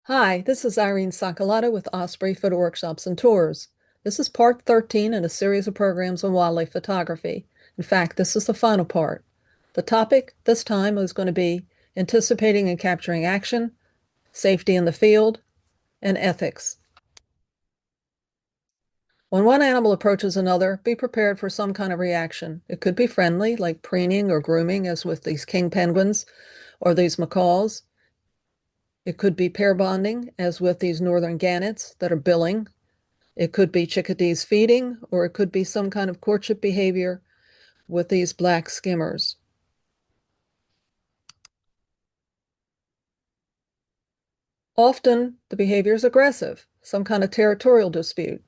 Hi, this is Irene with Osprey Photo Workshops and Tours. This is part 13 in a series of programs on wildlife photography. In fact, this is the final part. The topic this time is going to be anticipating and capturing action, safety in the field, and ethics. When one animal approaches another, be prepared for some kind of reaction. It could be friendly, like preening or grooming, as with these king penguins or these macaws. It could be pair bonding, as with these northern gannets that are billing. It could be chickadees feeding, or it could be some kind of courtship behavior with these black skimmers. Often the behavior is aggressive, some kind of territorial dispute.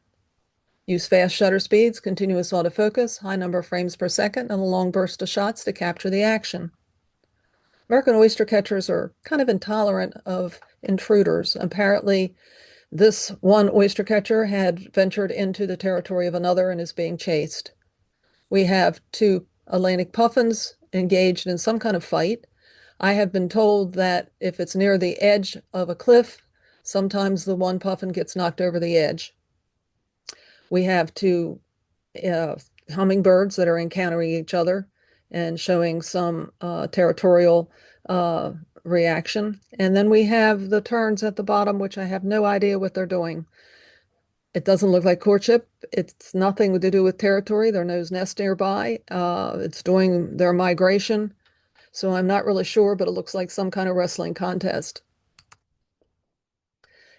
Use fast shutter speeds, continuous autofocus, high number of frames per second, and a long burst of shots to capture the action. American oyster catchers are kind of intolerant of intruders. Apparently, this one oyster catcher had ventured into the territory of another and is being chased. We have two Atlantic puffins engaged in some kind of fight. I have been told that if it's near the edge of a cliff, sometimes the one puffin gets knocked over the edge. We have two uh, hummingbirds that are encountering each other and showing some territorial uh, reaction. And then we have the terns at the bottom, which I have no idea what they're doing. It doesn't look like courtship. It's nothing to do with territory. There are no nest nearby. It's doing their migration. So I'm not really sure, but it looks like some kind of wrestling contest.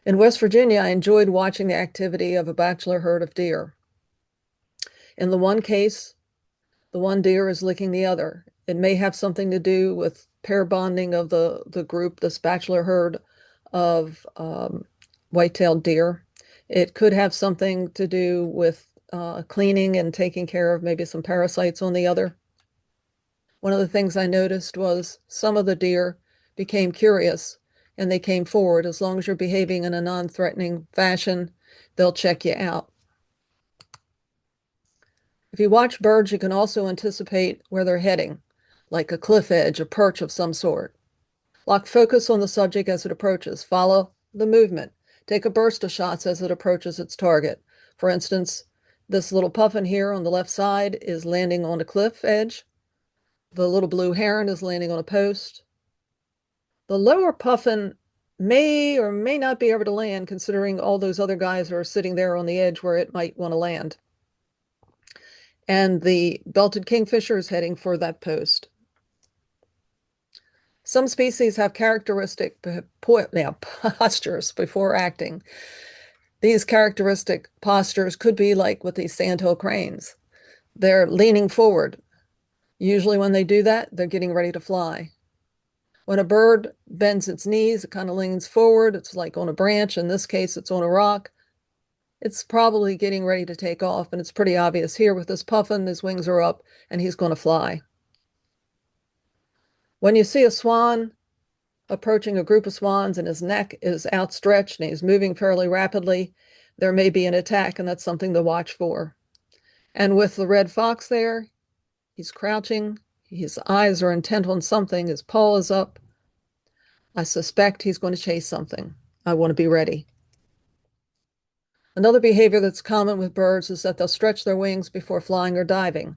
In West Virginia, I enjoyed watching the activity of a bachelor herd of deer. In the one case, the one deer is licking the other. It may have something to do with pair bonding of the group, this bachelor herd of white-tailed deer. It could have something to do with cleaning and taking care of maybe some parasites on the other. One of the things I noticed was some of the deer became curious and they came forward. As long as you're behaving in a non-threatening fashion, they'll check you out. If you watch birds, you can also anticipate where they're heading, like a cliff edge, a perch of some sort. Lock focus on the subject as it approaches. Follow the movement. Take a burst of shots as it approaches its target. For instance, this little puffin here on the left side is landing on a cliff edge. The little blue heron is landing on a post. The lower puffin may or may not be able to land, considering all those other guys are sitting there on the edge where it might want to land. And the belted kingfisher is heading for that post. Some species have characteristic postures before acting. These characteristic postures could be like with these sandhill cranes. They're leaning forward. Usually when they do that, they're getting ready to fly. When a bird bends its knees, it kind of leans forward. It's like on a branch. In this case, it's on a rock. It's probably getting ready to take off, and it's pretty obvious here with this puffin. His wings are up, and he's going to fly. When you see a swan approaching a group of swans and his neck is outstretched and he's moving fairly rapidly, there may be an attack, and that's something to watch for. And with the red fox there, he's crouching. His eyes are intent on something. His paw is up. I suspect he's going to chase something. I want to be ready. Another behavior that's common with birds is that they'll stretch their wings before flying or diving.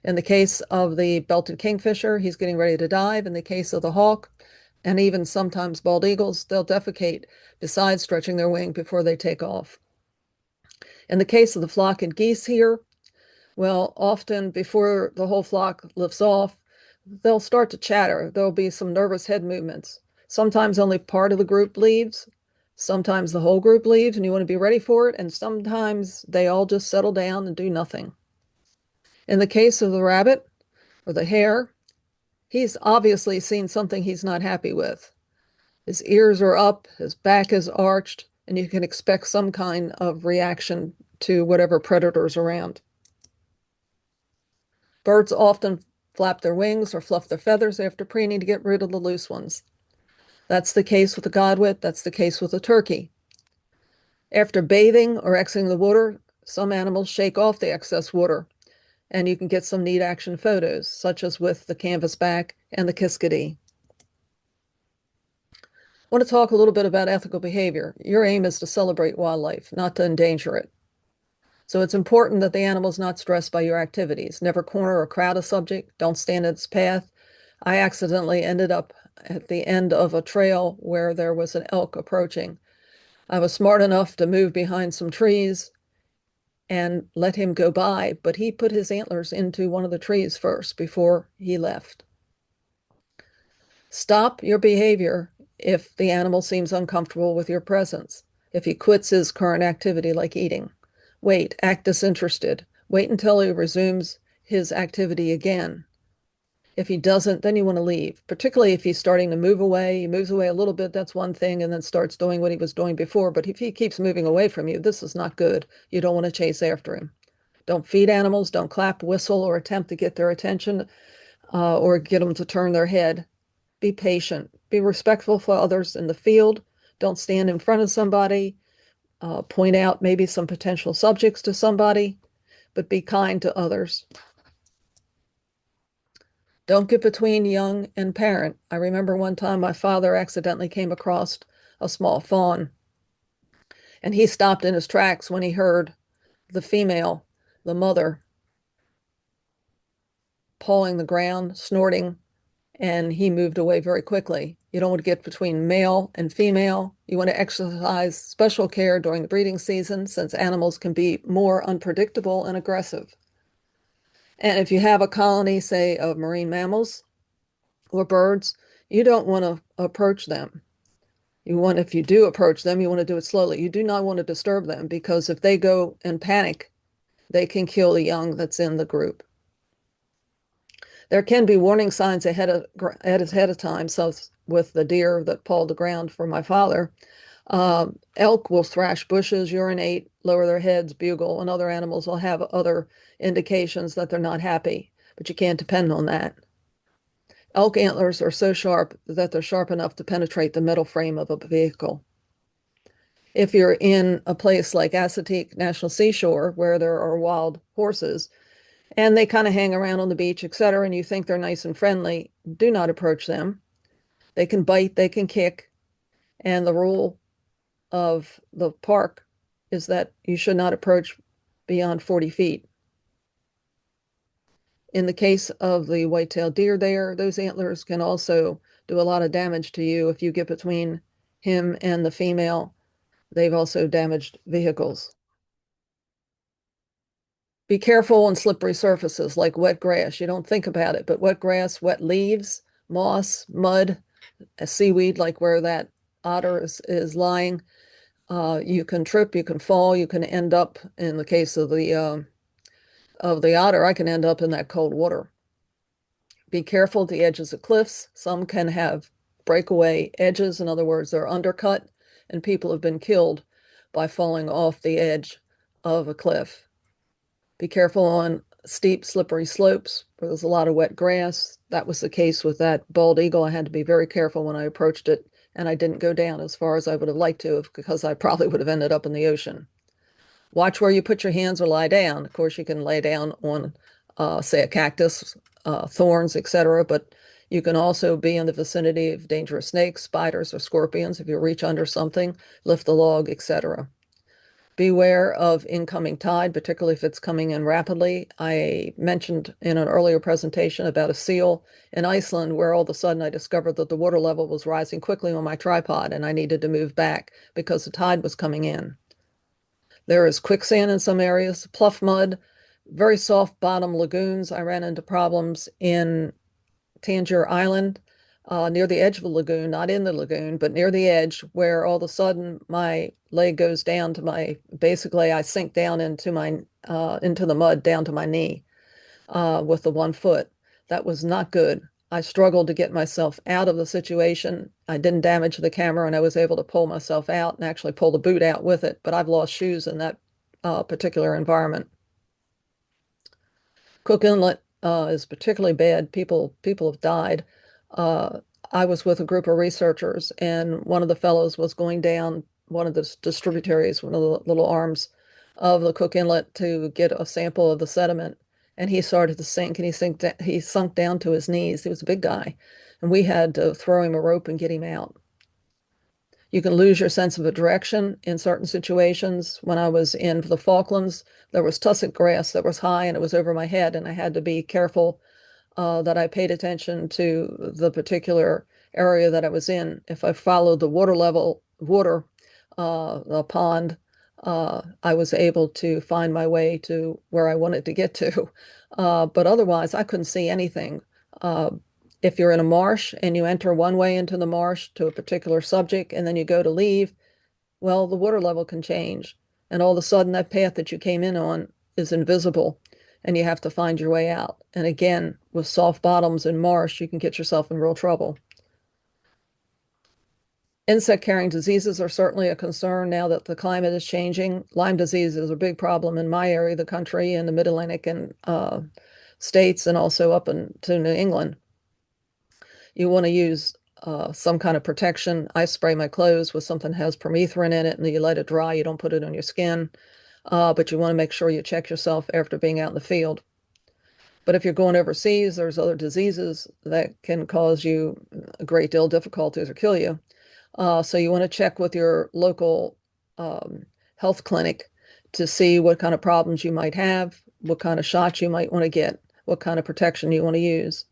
In the case of the belted kingfisher, he's getting ready to dive. In the case of the hawk, and even sometimes bald eagles, they'll defecate besides stretching their wing before they take off. In the case of the flock and geese here, well, often before the whole flock lifts off, they'll start to chatter. There'll be some nervous head movements. Sometimes only part of the group leaves. Sometimes the whole group leaves and you want to be ready for it. And sometimes they all just settle down and do nothing. In the case of the rabbit or the hare, he's obviously seen something he's not happy with. His ears are up, his back is arched, and you can expect some kind of reaction to whatever predator's around. Birds often flap their wings or fluff their feathers after preening to get rid of the loose ones. That's the case with the godwit, that's the case with the turkey. After bathing or exiting the water, some animals shake off the excess water, and you can get some neat action photos, such as with the canvasback and the kiskadee. want to talk a little bit about ethical behavior. Your aim is to celebrate wildlife, not to endanger it. So it's important that the animal is not stressed by your activities. Never corner or crowd a subject. Don't stand in its path. I accidentally ended up at the end of a trail where there was an elk approaching. I was smart enough to move behind some trees and let him go by, but he put his antlers into one of the trees first before he left. Stop your behavior if the animal seems uncomfortable with your presence. If he quits his current activity like eating, wait, act disinterested. Wait until he resumes his activity again. If he doesn't, then you want to leave, particularly if he's starting to move away. He moves away a little bit, that's one thing, and then starts doing what he was doing before. But if he keeps moving away from you, this is not good. You don't want to chase after him. Don't feed animals, don't clap, whistle, or attempt to get their attention or get them to turn their head. Be patient. Be respectful for others in the field. Don't stand in front of somebody. Point out maybe some potential subjects to somebody, but be kind to others. Don't get between young and parent. I remember one time my father accidentally came across a small fawn, and he stopped in his tracks when he heard the female, the mother, pawing the ground, snorting, and he moved away very quickly. You don't want to get between male and female. You want to exercise special care during the breeding season since animals can be more unpredictable and aggressive. And if you have a colony, say, of marine mammals or birds, you don't want to approach them. If you do approach them, you want to do it slowly. You do not want to disturb them because if they go and panic, they can kill the young that's in the group. There can be warning signs ahead of time. So with the deer that pawed the ground for my father, elk will thrash bushes, urinate, lower their heads, bugle, and other animals will have other indications that they're not happy, but you can't depend on that. Elk antlers are so sharp that they're sharp enough to penetrate the metal frame of a vehicle. If you're in a place like Assateague National Seashore where there are wild horses, and they kind of hang around on the beach, etc., and you think they're nice and friendly, do not approach them. They can bite, they can kick, and the rule of the park is that you should not approach beyond 40 feet. In the case of the white-tailed deer there, those antlers can also do a lot of damage to you if you get between him and the female. They've also damaged vehicles. Be careful on slippery surfaces like wet grass. You don't think about it, but wet grass, wet leaves, moss, mud, a seaweed like where that otter is lying. You can trip, you can fall, you can end up, in the case of the otter, I can end up in that cold water. Be careful at the edges of cliffs. Some can have breakaway edges. In other words, they're undercut, and people have been killed by falling off the edge of a cliff. Be careful on steep, slippery slopes where there's a lot of wet grass. That was the case with that bald eagle. I had to be very careful when I approached it, and I didn't go down as far as I would have liked to because I probably would have ended up in the ocean. Watch where you put your hands or lie down. Of course, you can lay down on, say, a cactus, thorns, etc., but you can also be in the vicinity of dangerous snakes, spiders, or scorpions. If you reach under something, lift the log, etc. Beware of incoming tide, particularly if it's coming in rapidly. I mentioned in an earlier presentation about a seal in Iceland where all of a sudden I discovered that the water level was rising quickly on my tripod and I needed to move back because the tide was coming in. There is quicksand in some areas, pluff mud, very soft bottom lagoons. I ran into problems in Tangier Island, near the edge of the lagoon, not in the lagoon, but near the edge, where all of a sudden my leg goes down to basically I sink down into the mud down to my knee with the 1 foot. That was not good. I struggled to get myself out of the situation. I didn't damage the camera and I was able to pull myself out and actually pull the boot out with it, but I've lost shoes in that particular environment. Cook Inlet is particularly bad. People have died. I was with a group of researchers, and one of the fellows was going down one of the distributaries, one of the little arms of the Cook Inlet to get a sample of the sediment. And he started to sink, and he sunk down to his knees. He was a big guy, and we had to throw him a rope and get him out. You can lose your sense of a direction in certain situations. When I was in the Falklands, there was tussock grass that was high and it was over my head, and I had to be careful that I paid attention to the particular area that I was in. If I followed the water, the pond, I was able to find my way to where I wanted to get to. But otherwise, I couldn't see anything. Uh, if you're in a marsh and you enter one way into the marsh to a particular subject and then you go to leave, well, the water level can change. And all of a sudden, that path that you came in on is invisible and you have to find your way out. And again, with soft bottoms and marsh, you can get yourself in real trouble. Insect-carrying diseases are certainly a concern now that the climate is changing. Lyme disease is a big problem in my area of the country, in the Mid-Atlantic and states, and also up into New England. You want to use some kind of protection. I spray my clothes with something that has permethrin in it, and then you let it dry. You don't put it on your skin, but you want to make sure you check yourself after being out in the field. But if you're going overseas, there's other diseases that can cause you a great deal of difficulties or kill you. So you want to check with your local health clinic to see what kind of problems you might have, what kind of shots you might want to get, what kind of protection you want to use.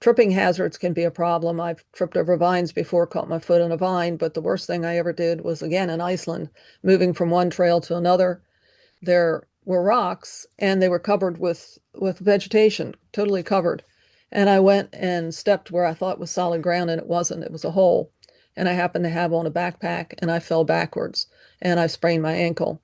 Tripping hazards can be a problem. I've tripped over vines before, caught my foot on a vine, but the worst thing I ever did was, again, in Iceland, moving from one trail to another. There were rocks and they were covered with vegetation, totally covered. And I went and stepped where I thought was solid ground and it wasn't. It was a hole. And I happened to have on a backpack and I fell backwards and I sprained my ankle.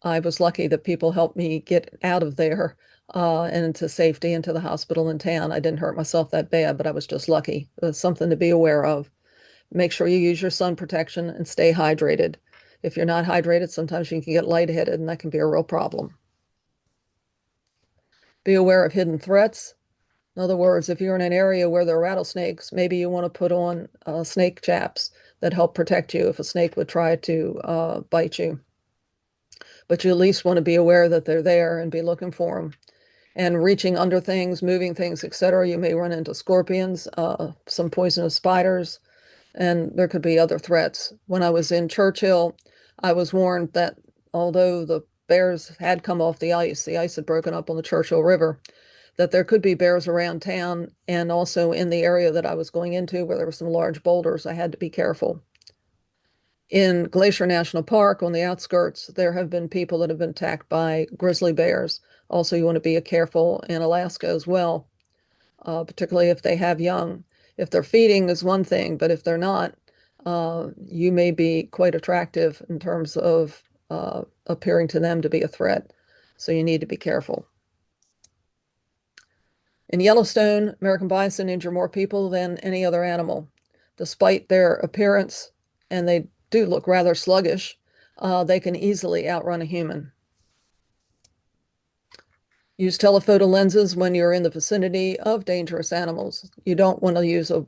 I was lucky that people helped me get out of there and into safety into the hospital in town. I didn't hurt myself that bad, but I was just lucky. It was something to be aware of. Make sure you use your sun protection and stay hydrated. If you're not hydrated, sometimes you can get lightheaded, and that can be a real problem. Be aware of hidden threats. In other words, if you're in an area where there are rattlesnakes, maybe you want to put on snake chaps that help protect you if a snake would try to bite you. But you at least want to be aware that they're there and be looking for them. And reaching under things, moving things, etc. You may run into scorpions, some poisonous spiders, and there could be other threats. When I was in Churchill, I was warned that although the bears had come off the ice had broken up on the Churchill River, that there could be bears around town and also in the area that I was going into where there were some large boulders. I had to be careful. In Glacier National Park, on the outskirts, there have been people that have been attacked by grizzly bears. Also, you want to be careful in Alaska as well, particularly if they have young. If they're feeding is one thing, but if they're not, you may be quite attractive in terms of appearing to them to be a threat. So you need to be careful. In Yellowstone, American bison injure more people than any other animal. Despite their appearance, and they do look rather sluggish, they can easily outrun a human. Use telephoto lenses when you're in the vicinity of dangerous animals. You don't want to use a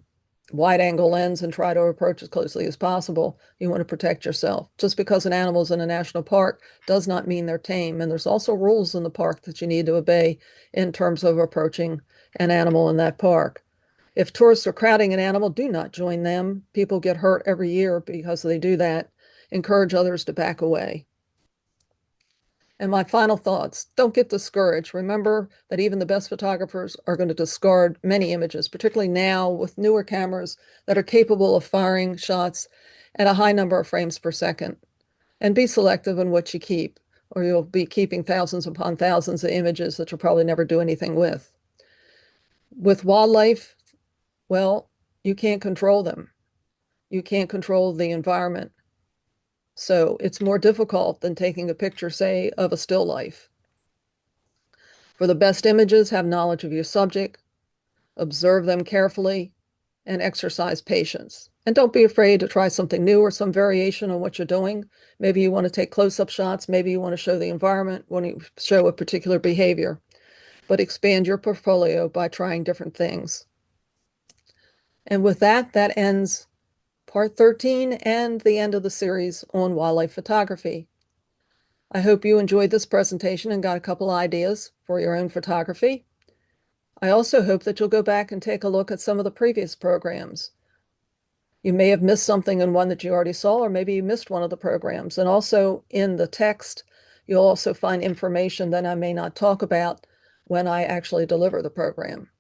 wide-angle lens and try to approach as closely as possible. You want to protect yourself. Just because an animal is in a national park does not mean they're tame. And there's also rules in the park that you need to obey in terms of approaching an animal in that park. If tourists are crowding an animal, do not join them. People get hurt every year because they do that. Encourage others to back away. And my final thoughts, don't get discouraged. Remember that even the best photographers are going to discard many images, particularly now with newer cameras that are capable of firing shots at a high number of frames per second. And be selective in what you keep, or you'll be keeping thousands upon thousands of images that you'll probably never do anything with. With wildlife, well, you can't control them. You can't control the environment. So it's more difficult than taking a picture, say, of a still life. For the best images, have knowledge of your subject, observe them carefully, and exercise patience. And don't be afraid to try something new or some variation on what you're doing. Maybe you want to take close-up shots. Maybe you want to show the environment, want to show a particular behavior. But expand your portfolio by trying different things. And with that, that ends part 13 and the end of the series on wildlife photography. I hope you enjoyed this presentation and got a couple ideas for your own photography. I also hope that you'll go back and take a look at some of the previous programs. You may have missed something in one that you already saw, or maybe you missed one of the programs. And also in the text, you'll also find information that I may not talk about when I actually deliver the program.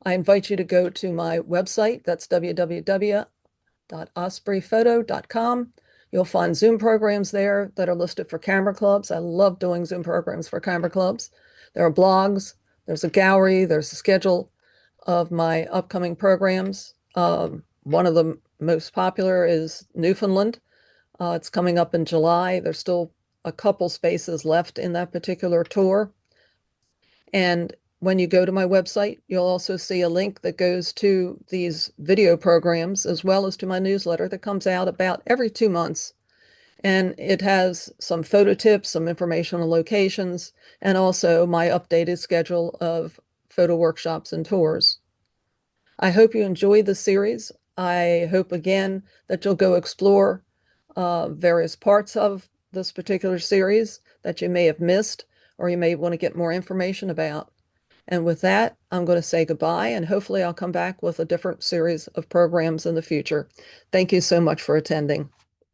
I invite you to go to my website. That's www.ospreyphoto.com. You'll find Zoom programs there that are listed for camera clubs. I love doing Zoom programs for camera clubs. There are blogs, there's a gallery, there's a schedule of my upcoming programs. One of the most popular is Newfoundland. It's coming up in July. There's still a couple spaces left in that particular tour. And when you go to my website, you'll also see a link that goes to these video programs as well as to my newsletter that comes out about every 2 months. And it has some photo tips, some information on locations, and also my updated schedule of photo workshops and tours. I hope you enjoy the series. I hope again that you'll go explore various parts of this particular series that you may have missed or you may want to get more information about. And with that, I'm going to say goodbye, and hopefully I'll come back with a different series of programs in the future. Thank you so much for attending.